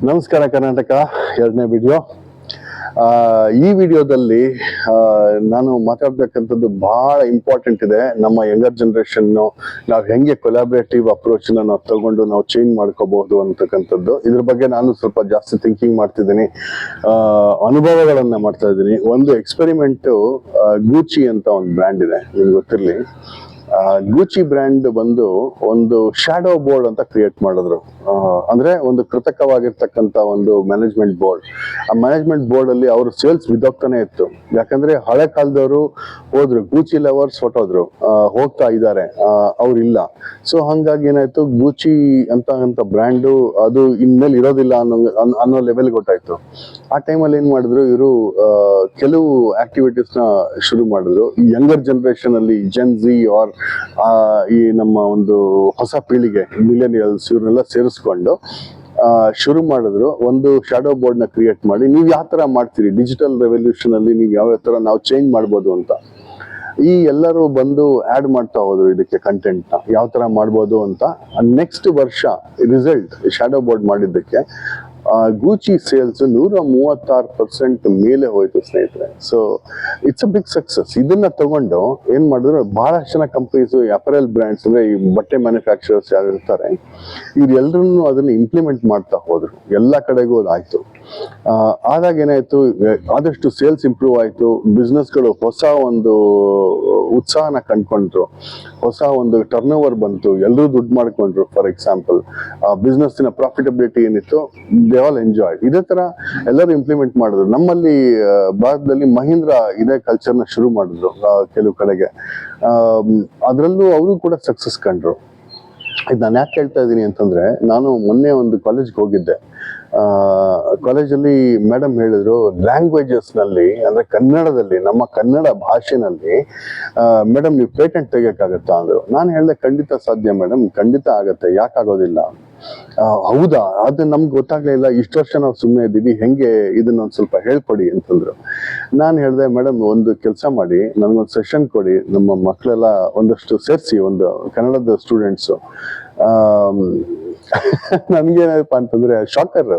ನಮಸ್ಕಾರ ಕರ್ನಾಟಕ. ಎರಡನೇ ವಿಡಿಯೋ. ಈ ವಿಡಿಯೋದಲ್ಲಿ ನಾನು ಮಾತಾಡ್ಬೇಕಂತದ್ದು ಬಹಳ ಇಂಪಾರ್ಟೆಂಟ್ ಇದೆ. ನಮ್ಮ ಯಂಗರ್ ಜನರೇಷನ್ ನಾವು ಹೆಂಗೆ ಕೊಲಾಬ್ರೇಟಿವ್ ಅಪ್ರೋಚ್ ನಾವು ತಗೊಂಡು ನಾವು ಚೇಂಜ್ ಮಾಡ್ಕೋಬಹುದು ಅಂತಕ್ಕಂಥದ್ದು. ಇದ್ರ ಬಗ್ಗೆ ನಾನು ಸ್ವಲ್ಪ ಜಾಸ್ತಿ ಥಿಂಕಿಂಗ್ ಮಾಡ್ತಿದ್ದೀನಿ, ಅನುಭವಗಳನ್ನ ಮಾಡ್ತಾ ಇದ್ದೀನಿ. ಒಂದು ಎಕ್ಸ್ಪೆರಿಮೆಂಟ್, ಗೂಚಿ ಅಂತ ಒಂದು ಬ್ರ್ಯಾಂಡ್ ಇದೆ, ನಿಮ್ಗೆ ಗೊತ್ತಿರಲಿ. ಗೂಚಿ ಬ್ರ್ಯಾಂಡ್ ಬಂದು ಒಂದು ಶಾಡೋ ಬೋರ್ಡ್ ಅಂತ ಕ್ರಿಯೇಟ್ ಮಾಡಿದ್ರು. ಅಂದ್ರೆ ಒಂದು ಕೃತಕವಾಗಿರ್ತಕ್ಕಂಥ ಒಂದು ಮ್ಯಾನೇಜ್ಮೆಂಟ್ ಬೋರ್ಡ್. ಆ ಮ್ಯಾನೇಜ್ಮೆಂಟ್ ಬೋರ್ಡ್ ಅಲ್ಲಿ ಅವ್ರ ಸೇಲ್ಸ್ ಬಿದ್ದೋಗ್ತಾನೆ ಇತ್ತು. ಯಾಕಂದ್ರೆ ಹಳೆ ಕಾಲದವರು ಹೋದ್ರು, ಗೂಚಿ ಲವರ್ಸ್ ಹೊಟ್ಟೋದ್ರು, ಹೋಗ್ತಾ ಇದ್ದಾರೆ, ಅವ್ರಿಲ್ಲ. ಸೊ ಹಂಗಾಗಿ ಏನಾಯ್ತು, ಗೂಚಿ ಅಂತ ಬ್ರ್ಯಾಂಡು ಅದು ಇನ್ಮೇಲೆ ಇರೋದಿಲ್ಲ ಅನ್ನೋ ಲೆವೆಲ್ ಗೊತ್ತಾಯ್ತು. ಆ ಟೈಮಲ್ಲಿ ಏನ್ ಮಾಡಿದ್ರು ಇವರು, ಕೆಲವು ಆಕ್ಟಿವಿಟೀಸ್ ನ ಶುರು ಮಾಡಿದ್ರು. ಈ ಯಂಗರ್ ಜನರೇಷನ್ ಅಲ್ಲಿ ಜೆನ್ ಝಿ ಆರ್ ಈ ನಮ್ಮ ಒಂದು ಹೊಸ ಪೀಳಿಗೆ ಮಿಲೇನಿಯಲ್ಸ್ ಇವ್ರನ್ನೆಲ್ಲ ಸೇರಿಸ್ಕೊಂಡು ಶುರು ಮಾಡಿದ್ರು. ಒಂದು ಶಾಡೋ ಬೋರ್ಡ್ ನ ಕ್ರಿಯೇಟ್ ಮಾಡಿ, ನೀವು ಯಾವ ತರ ಮಾಡ್ತೀರಿ ಡಿಜಿಟಲ್ ರೆವಲ್ಯೂಷನ್ ಅಲ್ಲಿ, ನೀವು ಯಾವ ತರ ನಾವು ಚೇಂಜ್ ಮಾಡ್ಬೋದು ಅಂತ. ಈ ಎಲ್ಲರೂ ಬಂದು ಆಡ್ ಮಾಡ್ತಾ ಹೋದ್ರು ಇದಕ್ಕೆ ಕಂಟೆಂಟ್ ನ, ಯಾವ ತರ ಮಾಡ್ಬೋದು ಅಂತ. ನೆಕ್ಸ್ಟ್ ವರ್ಷ ರಿಸಲ್ಟ್ ಶಾಡೋ ಬೋರ್ಡ್ ಮಾಡಿದ್ದಕ್ಕೆ ಗೂಚಿ ಸೇಲ್ಸ್ 136% ಮೇಲೆ ಹೋಯ್ತು ಸ್ನೇಹಿತರೆ. So it's a big success. ಇದನ್ನ ತಗೊಂಡು ಏನ್ ಮಾಡಿದ್ರು, ಬಹಳಷ್ಟು ಜನ ಕಂಪನೀಸ್, ಅಪರೆಲ್ ಬ್ರ್ಯಾಂಡ್ಸ್ ಅಂದ್ರೆ ಈ ಬಟ್ಟೆ ಮ್ಯಾನುಫ್ಯಾಕ್ಚರರ್ಸ್ ಯಾರು ಇರ್ತಾರೆ, ಇವ್ರೆಲ್ಲರೂ ಅದನ್ನ ಇಂಪ್ಲಿಮೆಂಟ್ ಮಾಡ್ತಾ ಹೋದ್ರು. ಎಲ್ಲ ಕಡೆಗೂ ಅದಾಯ್ತು. ಆದಾಗ ಏನಾಯ್ತು, ಆದಷ್ಟು ಸೇಲ್ಸ್ ಇಂಪ್ರೂವ್ ಆಯ್ತು. ಬಿಸ್ನೆಸ್ಗಳು ಹೊಸ ಒಂದು ಉತ್ಸಾಹನ ಕಂಡ್ಕೊಂಡ್ರು, ಹೊಸ ಒಂದು ಟರ್ನ್ ಓವರ್ ಬಂತು, ಎಲ್ಲರೂ ದುಡ್ಡು ಮಾಡ್ಕೊಂಡ್ರು. ಫಾರ್ ಎಕ್ಸಾಂಪಲ್, ಬಿಸ್ನೆಸ್ಸಿನ ಪ್ರಾಫಿಟಬಿಲಿಟಿ ಏನಿತ್ತು, ದೇ ಆಲ್ ಎಂಜಾಯ್. ಇದೇ ತರ ಎಲ್ಲರೂ ಇಂಪ್ಲಿಮೆಂಟ್ ಮಾಡಿದ್ರು. ನಮ್ಮಲ್ಲಿ ಭಾರತದಲ್ಲಿ ಮಹೀಂದ್ರ ಇದೇ ಕಲ್ಚರ್ನ ಶುರು ಮಾಡಿದ್ರು ಕೆಲವು ಕಡೆಗೆ. ಅದರಲ್ಲೂ ಅವರು ಕೂಡ ಸಕ್ಸಸ್ ಕಂಡ್ರು. ಇದು ನಾನು ಯಾಕೆ ಹೇಳ್ತಾ ಇದ್ದೀನಿ ಅಂತಂದ್ರೆ, ನಾನು ಮೊನ್ನೆ ಒಂದು ಕಾಲೇಜ್ಗೆ ಹೋಗಿದ್ದೆ. ಕಾಲೇಜಲ್ಲಿ ಮೇಡಮ್ ಹೇಳಿದ್ರು, ಲ್ಯಾಂಗ್ವೇಜಸ್ ನಲ್ಲಿ ಅಂದ್ರೆ ಕನ್ನಡದಲ್ಲಿ, ನಮ್ಮ ಕನ್ನಡ ಭಾಷೆನಲ್ಲಿ ಮೇಡಮ್ ನೀವು ಪೇಟೆಂಟ್ ತೆಗಿಯಕ್ಕಾಗತ್ತಾ ಅಂದ್ರು. ನಾನು ಹೇಳಿದೆ, ಖಂಡಿತ ಸಾಧ್ಯ ಮೇಡಮ್, ಖಂಡಿತ ಆಗತ್ತೆ, ಯಾಕಾಗೋದಿಲ್ಲ. ಹೌದಾ, ಅದು ನಮ್ಗೆ ಗೊತ್ತಾಗ್ಲೇ ಇಲ್ಲ, ಇಷ್ಟು ವರ್ಷ ನಾವು ಸುಮ್ಮನೆ ಇದ್ದೀವಿ, ಹೆಂಗೆ ಇದನ್ನೊಂದು ಸ್ವಲ್ಪ ಹೇಳ್ಕೊಡಿ ಅಂತಂದ್ರು. ನಾನು ಹೇಳಿದೆ, ಮೇಡಮ್ ಒಂದು ಕೆಲಸ ಮಾಡಿ, ನನ್ಗೊಂದು ಸೆಷನ್ ಕೊಡಿ, ನಮ್ಮ ಮಕ್ಕಳೆಲ್ಲ ಒಂದಷ್ಟು ಸೇರಿಸಿ, ಒಂದು ಕನ್ನಡದ ಸ್ಟೂಡೆಂಟ್ಸು. ನನ್ಗೇನಪ್ಪ ಅಂತಂದ್ರೆ ಶಾಕರ್.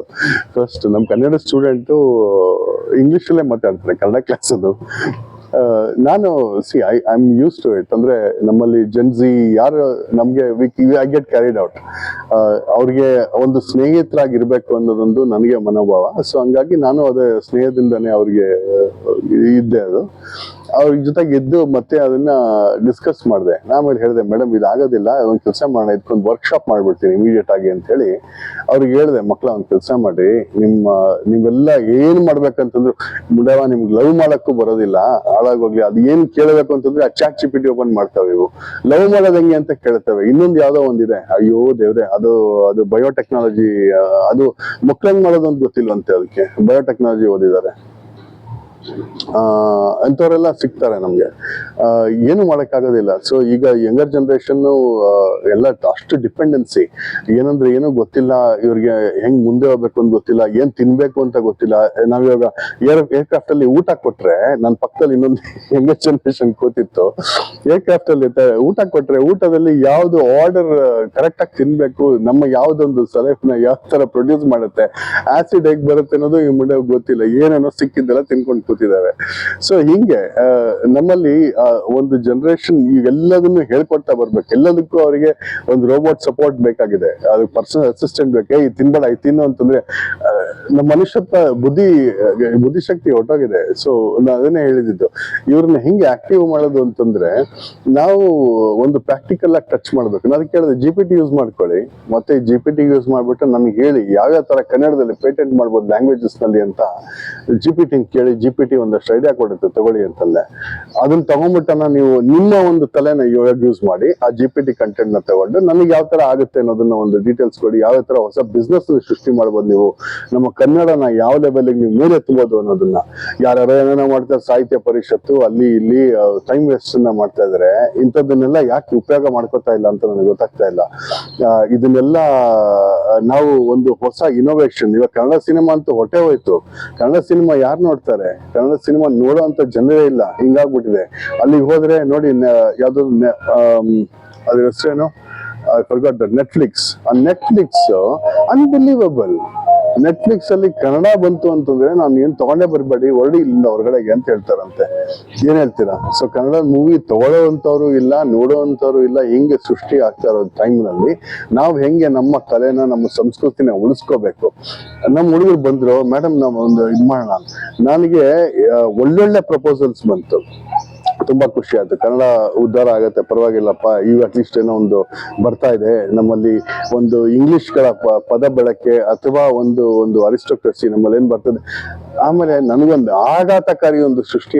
ಫಸ್ಟ್ ನಮ್ಮ ಕನ್ನಡ ಸ್ಟೂಡೆಂಟು ಇಂಗ್ಲಿಷಲ್ಲೇ ಮಾತಾಡ್ತಾರೆ, ಕನ್ನಡ ಕ್ಲಾಸ್ ಅದು. ನಾನು I am use to it. ಅಂದ್ರೆ ನಮ್ಮಲ್ಲಿ ಜೆನ್ಜಿ ಯಾರು ನಮ್ಗೆ ಐ ಗೆಟ್ ಕ್ಯಾರಿಡ್ ಔಟ್. ಅವ್ರಿಗೆ ಒಂದು ಸ್ನೇಹಿತರಾಗಿರ್ಬೇಕು ಅನ್ನೋದೊಂದು ನನಗೆ ಮನೋಭಾವ. ಸೊ ಹಂಗಾಗಿ ನಾನು ಅದೇ ಸ್ನೇಹದಿಂದಾನೇ ಅವ್ರಿಗೆ ಇದ್ದೆ. ಅದು ಅವ್ರ ಜೊತೆಗೆ ಇದ್ದು ಮತ್ತೆ ಅದನ್ನ ಡಿಸ್ಕಸ್ ಮಾಡಿದೆ. ಆಮೇಲೆ ಹೇಳಿದೆ, ಮೇಡಮ್ ಇದಾಗೋದಿಲ್ಲ, ಒಂದು ಕೆಲಸ ಮಾಡೋಣ, ಇದಕ್ಕೊಂದು ವರ್ಕ್ಶಾಪ್ ಮಾಡ್ಬಿಡ್ತೀನಿ ಇಮಿಡಿಯೇಟ್ ಆಗಿ ಅಂತ ಹೇಳಿ ಅವ್ರಿಗೆ ಹೇಳಿದೆ. ಮಕ್ಕಳ ಒಂದು ಕೆಲಸ ಮಾಡಿ, ನೀವೆಲ್ಲ ಏನ್ ಮಾಡ್ಬೇಕಂತಂದ್ರು, ಮುಡವ ನಿಮ್ಗೆ ಲವ್ ಮಾಡಕ್ಕೂ ಬರೋದಿಲ್ಲ, ಹಾಳಾಗೋಗ್ಲಿ, ಅದು ಏನ್ ಕೇಳಬೇಕು ಅಂತಂದ್ರೆ ಆ ಚಾಟ್ ಜಿಪಿಟಿ ಓಪನ್ ಮಾಡ್ತಾವೆ. ಇವು ಲವ್ ಮಾಡೋದ್ ಹೆಂಗೆ ಅಂತ ಕೇಳ್ತವೆ. ಇನ್ನೊಂದು ಯಾವ್ದೋ ಒಂದಿದೆ, ಅಯ್ಯೋ ದೇವ್ರೆ, ಅದು ಬಯೋಟೆಕ್ನಾಲಜಿ. ಅದು ಮಕ್ಳಂಗ್ ಮಾಡೋದು ಅಂತ ಗೊತ್ತಿಲ್ವಂತೆ, ಅದಕ್ಕೆ ಬಯೋಟೆಕ್ನಾಲಜಿ ಓದಿದ್ದಾರೆ. ಅಂತವರೆಲ್ಲ ಸಿಗ್ತಾರೆ ನಮ್ಗೆ. ಏನು ಮಾಡಕ್ಕಾಗೋದಿಲ್ಲ. ಸೊ ಈಗ ಯಂಗರ್ ಜನರೇಷನ್ ಎಲ್ಲ ಅಷ್ಟು ಡಿಪೆಂಡೆನ್ಸಿ, ಏನಂದ್ರೆ ಏನೂ ಗೊತ್ತಿಲ್ಲ ಇವ್ರಿಗೆ, ಹೆಂಗ್ ಮುಂದೆ ಹೋಗ್ಬೇಕು ಅಂತ ಗೊತ್ತಿಲ್ಲ, ಏನ್ ತಿನ್ಬೇಕು ಅಂತ ಗೊತ್ತಿಲ್ಲ. ನಾವಿವಾಗ ಏರ್ಕ್ರಾಫ್ಟ್ ಅಲ್ಲಿ ಊಟ ಕೊಟ್ರೆ, ನನ್ನ ಪಕ್ಕದಲ್ಲಿ ಇನ್ನೊಂದು ಯಂಗರ್ ಜನರೇಷನ್ ಕೂತಿತ್ತು. ಏರ್ಕ್ರಾಫ್ಟ್ ಅಲ್ಲಿ ಊಟ ಕೊಟ್ರೆ, ಊಟದಲ್ಲಿ ಯಾವ್ದು ಆರ್ಡರ್ ಕರೆಕ್ಟ್ ಆಗಿ ತಿನ್ಬೇಕು, ನಮ್ಮ ಯಾವ್ದೊಂದು ಸಲೈಫ್ನ ಯಾವ ತರ ಪ್ರೊಡ್ಯೂಸ್ ಮಾಡುತ್ತೆ, ಆಸಿಡ್ ಹೇಗ್ ಬರುತ್ತೆ ಅನ್ನೋದು ಈ ಮುಂದೆ ಗೊತ್ತಿಲ್ಲ. ಏನೇನೋ ಸಿಕ್ಕಿದ್ದೆಲ್ಲ ತಿನ್ಕೊಂಡು ಕೂತಿದ್ದಾವೆ. ಸೊ ಹಿಂಗೆ ನಮ್ಮಲ್ಲಿ ಒಂದು ಜನರೇಷನ್ ಇವೆಲ್ಲದನ್ನು ಹೇಳ್ಕೊಡ್ತಾ ಬರ್ಬೇಕು. ಎಲ್ಲದಕ್ಕೂ ಅವರಿಗೆ ಒಂದು ರೋಬೋಟ್ ಸಪೋರ್ಟ್ ಬೇಕಾಗಿದೆ, ಅದು ಪರ್ಸನಲ್ ಅಸಿಸ್ಟೆಂಟ್ ಬೇಕು. ಈ ತಿನ್ಬೇಡ, ಈ ತಿನ್ನು ಅಂತಂದ್ರೆ ನಮ್ಮ ಮನುಷ್ಯತ್ವ ಬುದ್ಧಿಶಕ್ತಿ ಹೊಟ್ಟೋಗಿದೆ. ಸೊ ಅದನ್ನೇ ಹೇಳಿದ್ದು, ಇವ್ರನ್ನ ಹೆಂಗೆ ಆಕ್ಟಿವ್ ಮಾಡೋದು ಅಂತಂದ್ರೆ, ನಾವು ಒಂದು ಪ್ರಾಕ್ಟಿಕಲ್ ಆಗಿ ಟಚ್ ಮಾಡ್ಬೇಕು. ನಾನು ಕೇಳಿದೆ, GPT ಯೂಸ್ ಮಾಡ್ಕೊಳ್ಳಿ, ಮತ್ತೆ GPT ಯೂಸ್ ಮಾಡ್ಬಿಟ್ಟು ನನ್ಗೆ ಹೇಳಿ ಯಾವ್ಯಾವ ತರ ಕನ್ನಡದಲ್ಲಿ ಪೇಟೆಂಟ್ ಮಾಡ್ಬೋದು ಲ್ಯಾಂಗ್ವೇಜಸ್ ನಲ್ಲಿ ಅಂತ GPT ಕೇಳಿ. GPT ಒಂದಷ್ಟು ಐಡಿಯಾ ಕೊಡುತ್ತೆ, ತಗೊಳ್ಳಿ ಅಂತಂದೆ. ಅದನ್ನ ತಗೊಂಡ್ಬಿಟ್ಟನ ನೀವು ನಿಮ್ಮ ಒಂದು ತಲೆನ ಇವಾಗ ಯೂಸ್ ಮಾಡಿ, ಆ GPT ಕಂಟೆಂಟ್ ನ ತಗೊಂಡು ನನಗೆ ಯಾವ ತರ ಆಗುತ್ತೆ ಅನ್ನೋದನ್ನ ಒಂದು ಡೀಟೇಲ್ಸ್ ಕೊಡಿ. ಯಾವ ತರ ಹೊಸ ಬಿಸ್ನೆಸ್ ಸೃಷ್ಟಿ ಮಾಡ್ಬೋದು, ನೀವು ನಮ್ಮ ಕನ್ನಡನ ಯಾವ ಲೆವೆಲ್ಗೆ ನೀವು ಮೇಲೆ ಎತ್ತಬಹುದು ಅನ್ನೋದನ್ನ. ಯಾರ್ಯಾರೋ ಏನೇನೋ ಮಾಡ್ತಾರೆ, ಸಾಹಿತ್ಯ ಪರಿಷತ್ತು ಅಲ್ಲಿ ಇಲ್ಲಿ ಟೈಮ್ ವೇಸ್ಟ್ ಮಾಡ್ತಾ ಇದಾರೆ. ಇಂಥದ್ದನ್ನೆಲ್ಲ ಯಾಕೆ ಉಪಯೋಗ ಮಾಡ್ಕೋತಾ ಇಲ್ಲ ಅಂತ ನನಗೆ ಗೊತ್ತಾಗ್ತಾ ಇಲ್ಲ. ಇದನ್ನೆಲ್ಲ ನಾವು ಒಂದು ಹೊಸ ಇನೋವೇಷನ್, ಇವಾಗ ಕನ್ನಡ ಸಿನಿಮಾ ಅಂತ ಹೊಟ್ಟೆ ಹೋಯ್ತು. ಕನ್ನಡ ಸಿನಿಮಾ ಯಾರು ನೋಡ್ತಾರೆ? ಕನ್ನಡ ಸಿನಿಮಾ ನೋಡೋ ಅಂತ ಜನರೇ ಇಲ್ಲ, ಹಿಂಗಾಗ್ಬಿಟ್ಟಿದೆ. ಅಲ್ಲಿಗೆ ಹೋದ್ರೆ ನೋಡಿ, ಯಾವ್ದು ಅದ್ರ ಹೆಸರೇನು, ಐ ಫರ್ಗಾಟ್ ದ ನೆಟ್ಫ್ಲಿಕ್ಸ್. ಆ ನೆಟ್ಫ್ಲಿಕ್ಸ್ ಅನ್ಬಿಲೀವಬಲ್. ನೆಟ್ಫ್ಲಿಕ್ಸ್ ಅಲ್ಲಿ ಕನ್ನಡ ಬಂತು ಅಂತಂದ್ರೆ ನಾನು ಏನ್ ತಗೊಂಡೇ ಬರಬೇಡಿ, ಹೊರಡಿ ಇಲ್ಲಿಂದ ಹೊರಗಡೆಗೆ ಅಂತ ಹೇಳ್ತಾರಂತೆ. ಏನ್ ಹೇಳ್ತೀರಾ? ಸೊ ಕನ್ನಡ ಮೂವಿ ತಗೊಳ್ಳೋವಂಥವ್ರು ಇಲ್ಲ, ನೋಡೋವಂಥವ್ರು ಇಲ್ಲ. ಹಿಂಗೆ ಸೃಷ್ಟಿ ಆಗ್ತಾ ಇರೋ ಟೈಮ್ನಲ್ಲಿ ನಾವು ಹೆಂಗೆ ನಮ್ಮ ಕಲೆನ, ನಮ್ಮ ಸಂಸ್ಕೃತಿನ ಉಳಿಸ್ಕೋಬೇಕು. ನಮ್ಮ ಹುಡುಗರು ಬಂದ್ರು, ಮೇಡಮ್ ನಾವು ಒಂದು ಇದು ಮಾಡೋಣ. ನನಗೆ ಒಳ್ಳೊಳ್ಳೆ ಪ್ರಪೋಸಲ್ಸ್ ಬಂತು, ತುಂಬಾ ಖುಷಿ ಆಯ್ತು. ಕನ್ನಡ ಉದ್ಧಾರ ಆಗತ್ತೆ, ಪರವಾಗಿಲ್ಲಪ್ಪ, ಈಗ ಅಟ್ಲೀಸ್ಟ್ ಏನೋ ಒಂದು ಬರ್ತಾ ಇದೆ ನಮ್ಮಲ್ಲಿ, ಒಂದು ಇಂಗ್ಲಿಷ್ಗಳ ಪದ ಬಳಕೆ ಅಥವಾ ಒಂದು ಅರಿಸ್ಟೋಕ್ರಸಿ ನಮ್ಮಲ್ಲಿ ಏನ್ ಬರ್ತದೆ. ಆಮೇಲೆ ನನಗೊಂದು ಆಘಾತಕಾರಿ ಒಂದು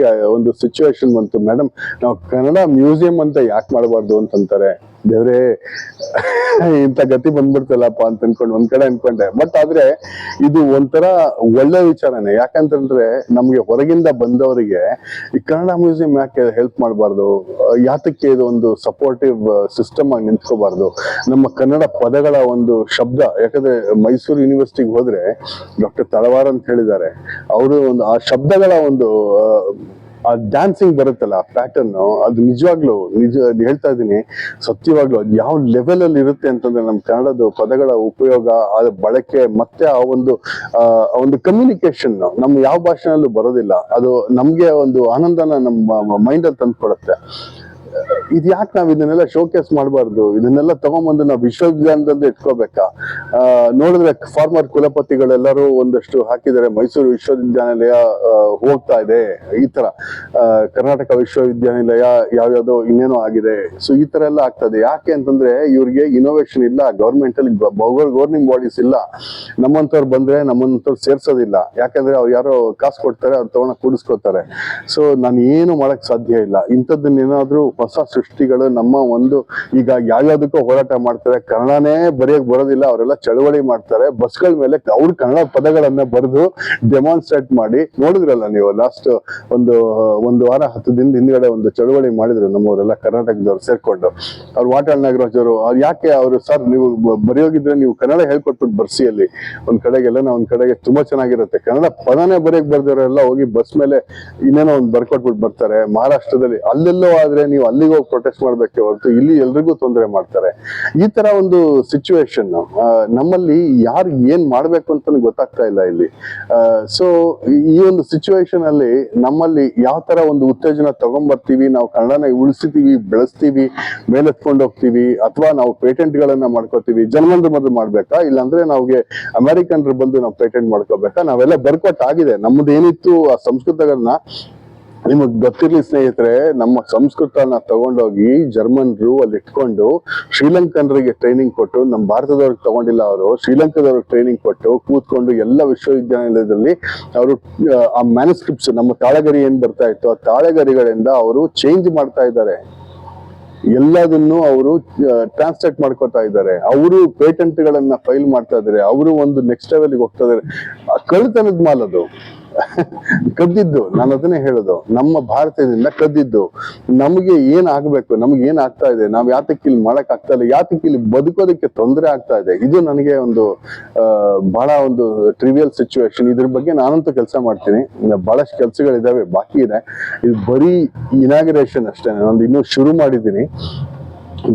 ಒಂದು ಸಿಚುವೇಶನ್ ಬಂತು. ಮೇಡಮ್ ನಾವು ಕನ್ನಡ ಮ್ಯೂಸಿಯಂ ಅಂತ ಯಾಕೆ ಮಾಡಬಾರ್ದು ಅಂತಂತಾರೆ. ದೇವ್ರೇ, ಇಂಥ ಗತಿ ಬಂದ್ಬಿಡ್ತಲ್ಲಪ್ಪ ಅಂತ ಅನ್ಕೊಂಡು ಒಂದ್ ಕಡೆ ಅನ್ಕೊಂಡೆ. ಬಟ್ ಆದ್ರೆ ಇದು ಒಂಥರ ಒಳ್ಳೆ ವಿಚಾರನೆ. ಯಾಕಂತಂದ್ರೆ ನಮ್ಗೆ ಹೊರಗಿಂದ ಬಂದವರಿಗೆ ಈ ಕನ್ನಡ ಮ್ಯೂಸಿಯಂ ಯಾಕೆ ಹೆಲ್ಪ್ ಮಾಡಬಾರ್ದು, ಯಾತಕ್ಕೆ ಇದು ಒಂದು ಸಪೋರ್ಟಿವ್ ಸಿಸ್ಟಮ್ ಆಗಿ ನಿಂತ್ಕೋಬಾರ್ದು. ನಮ್ಮ ಕನ್ನಡ ಪದಗಳ ಒಂದು ಶಬ್ದ, ಯಾಕಂದ್ರೆ ಮೈಸೂರು ಯೂನಿವರ್ಸಿಟಿಗೆ ಹೋದ್ರೆ ಡಾಕ್ಟರ್ ತಳವಾರ್ ಅಂತ ಹೇಳಿದ್ದಾರೆ, ಅವರು ಒಂದು ಆ ಶಬ್ದಗಳ ಒಂದು ಆ ಡ್ಯಾನ್ಸಿಂಗ್ ಬರುತ್ತಲ್ಲ, ಪ್ಯಾಟರ್ನ್, ಅದು ನಿಜವಾಗ್ಲು ಹೇಳ್ತಾ ಇದ್ದೀನಿ, ಸತ್ಯವಾಗ್ಲು ಅದು ಯಾವ ಲೆವೆಲ್ ಅಲ್ಲಿ ಇರುತ್ತೆ ಅಂತಂದ್ರೆ ನಮ್ಮ ಕನ್ನಡದ ಪದಗಳ ಉಪಯೋಗ, ಅದ್ರ ಬಳಕೆ, ಮತ್ತೆ ಆ ಒಂದು ಕಮ್ಯುನಿಕೇಶನ್ ನಮ್ಮ ಯಾವ ಭಾಷೆನಲ್ಲೂ ಬರೋದಿಲ್ಲ. ಅದು ನಮ್ಗೆ ಒಂದು ಆನಂದನ ನಮ್ಮ ಮೈಂಡ್ ಅಲ್ಲಿ ತಂದ್ಕೊಡುತ್ತೆ. ಇದು ಯಾಕೆ ನಾವ್ ಇದನ್ನೆಲ್ಲ ಶೋಕೇಸ್ ಮಾಡಬಾರ್ದು? ಇದನ್ನೆಲ್ಲ ತಗೊಂಡ್ಬಂದು ನಾವು ವಿಶ್ವವಿದ್ಯಾಲಯದಲ್ಲಿ ಇಟ್ಕೋಬೇಕಾ? ನೋಡಿದ್ರೆ ಫಾರ್ಮರ್ ಕುಲಪತಿಗಳೆಲ್ಲರೂ ಒಂದಷ್ಟು ಹಾಕಿದ್ದಾರೆ, ಮೈಸೂರು ವಿಶ್ವವಿದ್ಯಾನಿಲಯ ಹೋಗ್ತಾ ಇದೆ, ಈ ತರ ಕರ್ನಾಟಕ ವಿಶ್ವವಿದ್ಯಾನಿಲಯ ಯಾವ್ಯಾವ್ದೋ ಇನ್ನೇನೋ ಆಗಿದೆ. ಸೊ ಈ ತರ ಎಲ್ಲ ಆಗ್ತದೆ. ಯಾಕೆ ಅಂತಂದ್ರೆ ಇವ್ರಿಗೆ ಇನೋವೇಷನ್ ಇಲ್ಲ, ಗವರ್ಮೆಂಟ್ ಅಲ್ಲಿ ಗವರ್ನಿಂಗ್ ಬಾಡೀಸ್ ಇಲ್ಲ. ನಮ್ಮಂತವ್ರು ಬಂದ್ರೆ ನಮ್ಮಂತವ್ರು ಸೇರ್ಸೋದಿಲ್ಲ, ಯಾಕಂದ್ರೆ ಅವ್ರು ಯಾರೋ ಕಾಸು ಕೊಡ್ತಾರೆ, ಅವ್ರು ತಗೊಂಡ ಕೂಡಿಸ್ಕೊತಾರೆ. ಸೊ ನಾನು ಏನು ಮಾಡಕ್ ಸಾಧ್ಯ ಇಲ್ಲ. ಇಂಥದ್ದನ್ನೇನಾದ್ರೂ ಹೊಸ ಸೃಷ್ಟಿಗಳು ನಮ್ಮ ಈಗ ಯಾವ್ಯಾವ್ದಕ್ಕೂ ಹೋರಾಟ ಮಾಡ್ತಾರೆ, ಕನ್ನಡನೇ ಬರೆಯಕ್ ಬರೋದಿಲ್ಲ, ಅವರೆಲ್ಲ ಚಳವಳಿ ಮಾಡ್ತಾರೆ. ಬಸ್ಗಳ ಮೇಲೆ ಅವ್ರು ಕನ್ನಡ ಪದಗಳನ್ನ ಬರೆದು ಡೆಮಾನ್ಸ್ಟ್ರೇಟ್ ಮಾಡಿ, ನೋಡಿದ್ರಲ್ಲ ನೀವು ಲಾಸ್ಟ್ ಒಂದು ವಾರ 10 ದಿನದ ಹಿಂದ್ಗಡೆ ಒಂದು ಚಳವಳಿ ಮಾಡಿದ್ರು ನಮ್ಮವರೆಲ್ಲ ಕರ್ನಾಟಕದವ್ರು ಸೇರ್ಕೊಂಡು. ಅವ್ರು ವಾಟಾಳ್ ನಾಗರಾಜ್ ಅವರು, ಯಾಕೆ ಅವರು, ಸರ್ ನೀವು ಬರೆಯೋಗಿದ್ರೆ ನೀವು ಕನ್ನಡ ಹೇಳ್ಕೊಟ್ಬಿಟ್ಟು ಬರ್ಸಿ ಅಲ್ಲಿ ಒಂದ್ ಕಡೆಗೆ ತುಂಬಾ ಚೆನ್ನಾಗಿರುತ್ತೆ. ಕನ್ನಡ ಪದನೇ ಬರೆಯಕ್ ಬರ್ದಿರೋರೆಲ್ಲ ಹೋಗಿ ಬಸ್ ಮೇಲೆ ಇನ್ನೇನೋ ಒಂದು ಬರ್ಕೊಟ್ಬಿಟ್ಟು ಬರ್ತಾರೆ. ಮಹಾರಾಷ್ಟ್ರದಲ್ಲಿ ಅಲ್ಲೆಲ್ಲೋ ಆದ್ರೆ ನೀವು ಅಲ್ಲಿಗೆ ಹೋಗಿ ಪ್ರೊಟೆಸ್ಟ್ ಮಾಡ್ಬೇಕೆ ಹೊರತು ಇಲ್ಲಿ ಎಲ್ರಿಗೂ ತೊಂದರೆ ಮಾಡ್ತಾರೆ. ಈ ತರ ಒಂದು ಸಿಚುವೇಶನ್ ನಮ್ಮಲ್ಲಿ ಯಾರು ಏನ್ ಮಾಡ್ಬೇಕು ಅಂತ ಗೊತ್ತಾಗ್ತಾ ಇಲ್ಲ ಇಲ್ಲಿ. ಸೊ ಈ ಒಂದು ಸಿಚುವೇಶನ್ ಅಲ್ಲಿ ನಮ್ಮಲ್ಲಿ ಯಾವ ತರ ಒಂದು ಉತ್ತೇಜನ ತಗೊಂಡ್ಬರ್ತೀವಿ, ನಾವು ಕನ್ನಡನ ಉಳಿಸ್ತೀವಿ, ಬೆಳೆಸ್ತೀವಿ, ಮೇಲೆತ್ಕೊಂಡು ಹೋಗ್ತೀವಿ, ಅಥವಾ ನಾವು ಪೇಟೆಂಟ್ ಗಳನ್ನ ಮಾಡ್ಕೋತೀವಿ. ಜರ್ಮನ್ರು ಮೊದಲು ಮಾಡ್ಬೇಕಾ, ಇಲ್ಲಾಂದ್ರೆ ನಾವ್ಗೆ ಅಮೆರಿಕನ್ರು ಬಂದು ನಾವು ಪೇಟೆಂಟ್ ಮಾಡ್ಕೋಬೇಕಾ? ನಾವೆಲ್ಲ ಬರ್ಕೊಟ್ಟಾಗಿದೆ. ನಮ್ದು ಏನಿತ್ತು ಆ ಸಂಸ್ಕೃತಗಳನ್ನ, ನಿಮಗ್ ಗೊತ್ತಿರ್ಲಿ ಸ್ನೇಹಿತರೆ, ನಮ್ಮ ಸಂಸ್ಕೃತನ ತಗೊಂಡೋಗಿ ಜರ್ಮನ್ರು ಅಲ್ಲಿ ಇಟ್ಕೊಂಡು ಶ್ರೀಲಂಕನ್ರಿಗೆ ಟ್ರೈನಿಂಗ್ ಕೊಟ್ಟು, ನಮ್ಮ ಭಾರತದವ್ರಿಗೆ ತಗೊಂಡಿಲ್ಲ, ಅವರು ಶ್ರೀಲಂಕಾದವ್ರಿಗೆ ಟ್ರೈನಿಂಗ್ ಕೊಟ್ಟು ಕೂತ್ಕೊಂಡು ಎಲ್ಲ ವಿಶ್ವವಿದ್ಯಾನಿಲಯದಲ್ಲಿ ಅವರು ಆ ಮ್ಯಾನುಸ್ಕ್ರಿಪ್ಟ್ಸ್, ನಮ್ಮ ತಾಳೆಗರಿ ಏನ್ ಬರ್ತಾ ಇತ್ತು ಆ ತಾಳೆಗರಿಗಳಿಂದ ಅವರು ಚೇಂಜ್ ಮಾಡ್ತಾ ಇದ್ದಾರೆ. ಎಲ್ಲದನ್ನು ಅವರು ಟ್ರಾನ್ಸ್ಲೇಟ್ ಮಾಡ್ಕೋತಾ ಇದ್ದಾರೆ. ಅವರು ಪೇಟೆಂಟ್ ಗಳನ್ನ ಫೈಲ್ ಮಾಡ್ತಾ ಇದ್ದಾರೆ. ಅವರು ಒಂದು ನೆಕ್ಸ್ಟ್ ಲೆವೆಲ್ಗೆ ಹೋಗ್ತಾ ಇದಾರೆ. ಕಳ್ತನದ ಮಾಲ್ ಅದು, ಕದ್ದಿದ್ದು. ನಾನು ಅದನ್ನೇ ಹೇಳೋದು, ನಮ್ಮ ಭಾರತದಿಂದ ಕದ್ದಿದ್ದು. ನಮಗೆ ಏನ್ ಆಗ್ಬೇಕು, ನಮ್ಗೆ ಏನ್ ಆಗ್ತಾ ಇದೆ, ನಾವ್ ಯಾತಕ್ಕೆ ಇಲ್ಲಿ ಮಾಡಕ್ ಆಗ್ತಾ ಇಲ್ಲ, ಯಾತಕ್ಕೆ ಇಲ್ಲಿ ಬದುಕೋದಕ್ಕೆ ತೊಂದರೆ ಆಗ್ತಾ ಇದೆ, ಇದು ನನಗೆ ಒಂದು ಬಹಳ ಒಂದು ಟ್ರಿವಿಯಲ್ ಸಿಚುವೇಶನ್. ಇದ್ರ ಬಗ್ಗೆ ನಾನಂತೂ ಕೆಲಸ ಮಾಡ್ತೀನಿ, ಬಹಳಷ್ಟು ಕೆಲಸಗಳಿದಾವೆ, ಬಾಕಿ ಇದೆ. ಇದು ಬರೀ ಇನಾಗ್ರೇಷನ್ ಅಷ್ಟೇ, ನಾನು ಇನ್ನೂ ಶುರು ಮಾಡಿದ್ದೀನಿ.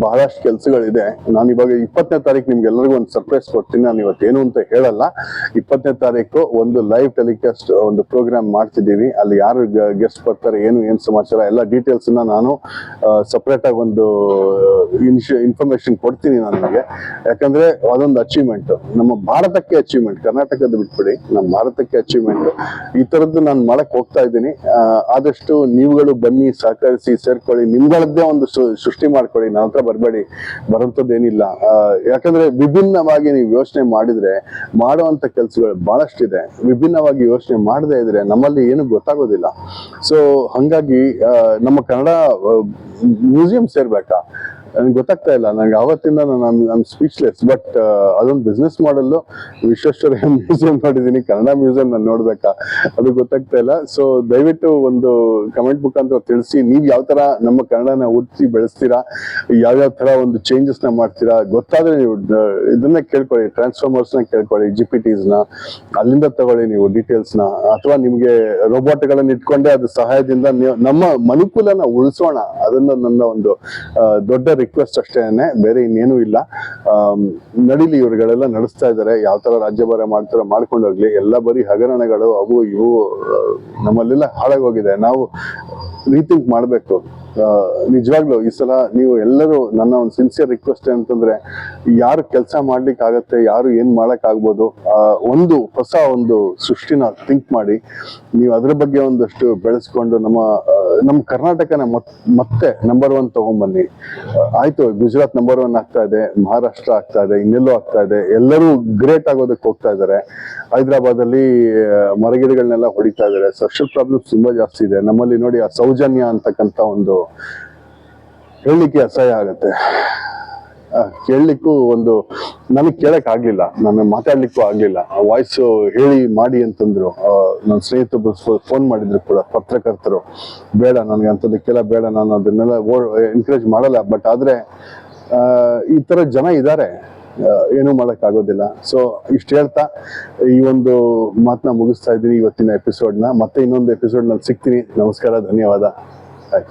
ಬಹಳಷ್ಟು ಕೆಲಸಗಳಿದೆ. ನಾನು ಇವಾಗ 20ನೇ ತಾರೀಕು ನಿಮ್ಗೆಲ್ಲರಿಗೂ ಒಂದು ಸರ್ಪ್ರೈಸ್ ಕೊಡ್ತೀನಿ. ನಾನು ಇವತ್ತೇನು ಅಂತ ಹೇಳಲ್ಲ. 20ನೇ ತಾರೀಕು ಒಂದು ಲೈವ್ ಟೆಲಿಕಾಸ್ಟ್ ಒಂದು ಪ್ರೋಗ್ರಾಮ್ ಮಾಡ್ತಿದ್ದೀವಿ. ಅಲ್ಲಿ ಯಾರು ಗೆಸ್ಟ್ ಬರ್ತಾರೆ, ಏನು ಸಮಾಚಾರ, ಎಲ್ಲ ಡೀಟೇಲ್ಸ್ ನಾನು ಸಪ್ರೇಟ್ ಆಗಿ ಒಂದು ಇನ್ಫಾರ್ಮೇಶನ್ ಕೊಡ್ತೀನಿ ನಾನು ನಿಮಗೆ. ಯಾಕಂದ್ರೆ ಅದೊಂದು ಅಚೀವ್ಮೆಂಟ್, ನಮ್ಮ ಭಾರತಕ್ಕೆ ಅಚೀವ್ಮೆಂಟ್, ಕರ್ನಾಟಕದ ಬಿಟ್ಬಿಡಿ, ನಮ್ಮ ಭಾರತಕ್ಕೆ ಅಚೀವ್ಮೆಂಟ್. ಈ ತರದ್ದು ನಾನು ಮಾಡಕ್ ಹೋಗ್ತಾ ಇದ್ದೀನಿ. ಆದಷ್ಟು ನೀವುಗಳು ಬನ್ನಿ, ಸಹಕರಿಸಿ, ಸೇರ್ಕೊಳ್ಳಿ, ನಿಮ್ಗಳದ್ದೇ ಒಂದು ಸೃಷ್ಟಿ ಮಾಡ್ಕೊಳ್ಳಿ. ನನ್ನ ಬರಬೇಡಿ, ಬರುವಂತದ್ದೇನಿಲ್ಲ. ಯಾಕಂದ್ರೆ ವಿಭಿನ್ನವಾಗಿ ನೀವು ಯೋಚನೆ ಮಾಡಿದ್ರೆ ಮಾಡುವಂತ ಕೆಲಸಗಳು ಬಹಳಷ್ಟಿದೆ. ವಿಭಿನ್ನವಾಗಿ ಯೋಚನೆ ಮಾಡದೇ ಇದ್ರೆ ನಮ್ಮಲ್ಲಿ ಏನು ಗೊತ್ತಾಗೋದಿಲ್ಲ. ಸೊ ಹಂಗಾಗಿ ನಮ್ಮ ಕನ್ನಡ ಮ್ಯೂಸಿಯಂ ಸೇರ್ಬೇಕಾ ನನಗೆ ಗೊತ್ತಾಗ್ತಾ ಇಲ್ಲ. ನನಗೆ ಅವತ್ತಿಂದ ನಾನು ಸ್ಪೀಚ್ಲೆಸ್. ಬಟ್ ಅದೊಂದು ಬಿಸ್ನೆಸ್ ಮಾಡಲ್. ವಿಶ್ವೇಶ್ವರಯ್ಯ ಮ್ಯೂಸಿಯಂ ನೋಡಿದೀನಿ, ಕನ್ನಡ ಮ್ಯೂಸಿಯಂ ನಾನು ನೋಡ್ಬೇಕಾ ಅದು ಗೊತ್ತಾಗ್ತಾ ಇಲ್ಲ. ಸೊ ದಯವಿಟ್ಟು ಒಂದು ಕಮೆಂಟ್ ಮುಖಾಂತರ ತಿಳಿಸಿ, ನೀವ್ ಯಾವ ತರ ನಮ್ಮ ಕನ್ನಡನ ಉಳಿಸಿ ಬೆಳೆಸ್ತೀರಾ, ಯಾವ್ಯಾವ ತರ ಒಂದು ಚೇಂಜಸ್ ನ ಮಾಡ್ತೀರಾ. ಗೊತ್ತಾದ್ರೆ ನೀವು ಇದನ್ನ ಕೇಳ್ಕೊಳ್ಳಿ, ಟ್ರಾನ್ಸ್ಫಾರ್ಮರ್ಸ್ ನ ಕೇಳ್ಕೊಳ್ಳಿ, GPTs ನ ಅಲ್ಲಿಂದ ತಗೊಳ್ಳಿ ನೀವು ಡೀಟೇಲ್ಸ್ ನ. ಅಥವಾ ನಿಮ್ಗೆ ರೋಬೋಟ್ ಗಳನ್ನ ಇಟ್ಕೊಂಡೆ ಅದ್ರ ಸಹಾಯದಿಂದ ನಮ್ಮ ಮನುಕುಲನ ಉಳಿಸೋಣ, ಅದನ್ನ ನನ್ನ ಒಂದು ದೊಡ್ಡ ಸಿನ್ಸಿಯರ್ ರಿಕ್ವೆಸ್ಟ್ ಅಷ್ಟೇನೆ, ಬೇರೆ ಇನ್ನೇನು ಇಲ್ಲ. ನಡೀಲಿ, ಇವ್ರುಗಳೆಲ್ಲ ನಡೆಸ್ತಾ ಇದ್ದಾರೆ, ಯಾವ ತರ ರಾಜ್ಯಭಾರ ಮಾಡ್ತಾರೋ ಮಾಡ್ಕೊಂಡೋಗ್ಲಿ. ಎಲ್ಲ ಬರೀ ಹಗರಣಗಳು ಅವು ಇವು ನಮ್ಮಲ್ಲೆಲ್ಲ ಹಾಳಾಗೋಗಿದೆ. ನಾವು ರೀಥಿಂಕ್ ಮಾಡಬೇಕು. ನಿಜವಾಗ್ಲೂ ಈ ಸಲ ನೀವು ಎಲ್ಲರೂ, ನನ್ನ ಒಂದು ಸಿನ್ಸಿಯರ್ ರಿಕ್ವೆಸ್ಟ್ ಏನಂತಂದ್ರೆ, ಯಾರು ಕೆಲಸ ಮಾಡ್ಲಿಕ್ಕೆ ಆಗತ್ತೆ, ಯಾರು ಏನ್ ಮಾಡಕ್ ಆಗ್ಬೋದು, ಒಂದು ಹೊಸ ಒಂದು ಸೃಷ್ಟಿನ ಥಿಂಕ್ ಮಾಡಿ ನೀವು ಅದ್ರ ಬಗ್ಗೆ ಒಂದಷ್ಟು ಬೆಳೆಸ್ಕೊಂಡು ನಮ್ಮ ಕರ್ನಾಟಕನ ಮತ್ತೆ ನಂಬರ್ 1 ತಗೊಂಡ್ಬನ್ನಿ. ಆಯ್ತು, ಗುಜರಾತ್ ನಂಬರ್ 1 ಆಗ್ತಾ ಇದೆ, ಮಹಾರಾಷ್ಟ್ರ ಆಗ್ತಾ ಇದೆ, ಇನ್ನೆಲ್ಲೋ ಆಗ್ತಾ ಇದೆ, ಎಲ್ಲರೂ ಗ್ರೇಟ್ ಆಗೋದಕ್ಕೆ ಹೋಗ್ತಾ ಇದ್ದಾರೆ. ಹೈದರಾಬಾದ್ ಅಲ್ಲಿ ಮರಗಿಡಗಳನ್ನೆಲ್ಲ ಹೊಡಿತಾ ಇದ್ದಾರೆ. ಸೋಷಿಯಲ್ ಪ್ರಾಬ್ಲಮ್ಸ್ ತುಂಬಾ ಜಾಸ್ತಿ ಇದೆ ನಮ್ಮಲ್ಲಿ. ನೋಡಿ, ಆ ಸೌಜನ್ಯ ಅಂತಕ್ಕಂಥ ಒಂದು ಹೇಳಲಿಕ್ಕೆ ಅಸಹ್ಯ ಆಗತ್ತೆ. ಕೇಳಲಿಕ್ಕೂ ಒಂದು ನನಗೆ ಕೇಳಕ್ ಆಗ್ಲಿಲ್ಲ, ನಾನು ಮಾತಾಡ್ಲಿಕ್ಕೂ ಆಗ್ಲಿಲ್ಲ. ವಾಯ್ಸ್ ಹೇಳಿ ಮಾಡಿ ಅಂತಂದ್ರು. ನನ್ನ ಸ್ನೇಹಿತರು ಫೋನ್ ಮಾಡಿದ್ರು ಕೂಡ, ಪತ್ರಕರ್ತರು. ಬೇಡ, ನನಗೆ ಅಂಥದಕ್ಕೆಲ್ಲ ಬೇಡ, ನಾನು ಅದನ್ನೆಲ್ಲ ಎನ್ಕರೇಜ್ ಮಾಡಲ್ಲ. ಬಟ್ ಆದ್ರೆ ಈ ತರ ಜನ ಇದ್ದಾರೆ, ಏನೂ ಮಾಡಕ್ ಆಗೋದಿಲ್ಲ. ಸೊ ಇಷ್ಟು ಹೇಳ್ತಾ ಈ ಒಂದು ಮಾತನ್ನ ಮುಗಿಸ್ತಾ ಇದ್ದೀನಿ ಇವತ್ತಿನ ಎಪಿಸೋಡ್ನ. ಮತ್ತೆ ಇನ್ನೊಂದು ಎಪಿಸೋಡ್ ನಲ್ಲಿ ಸಿಗ್ತೀನಿ. ನಮಸ್ಕಾರ, ಧನ್ಯವಾದ. ಬಾಯ್.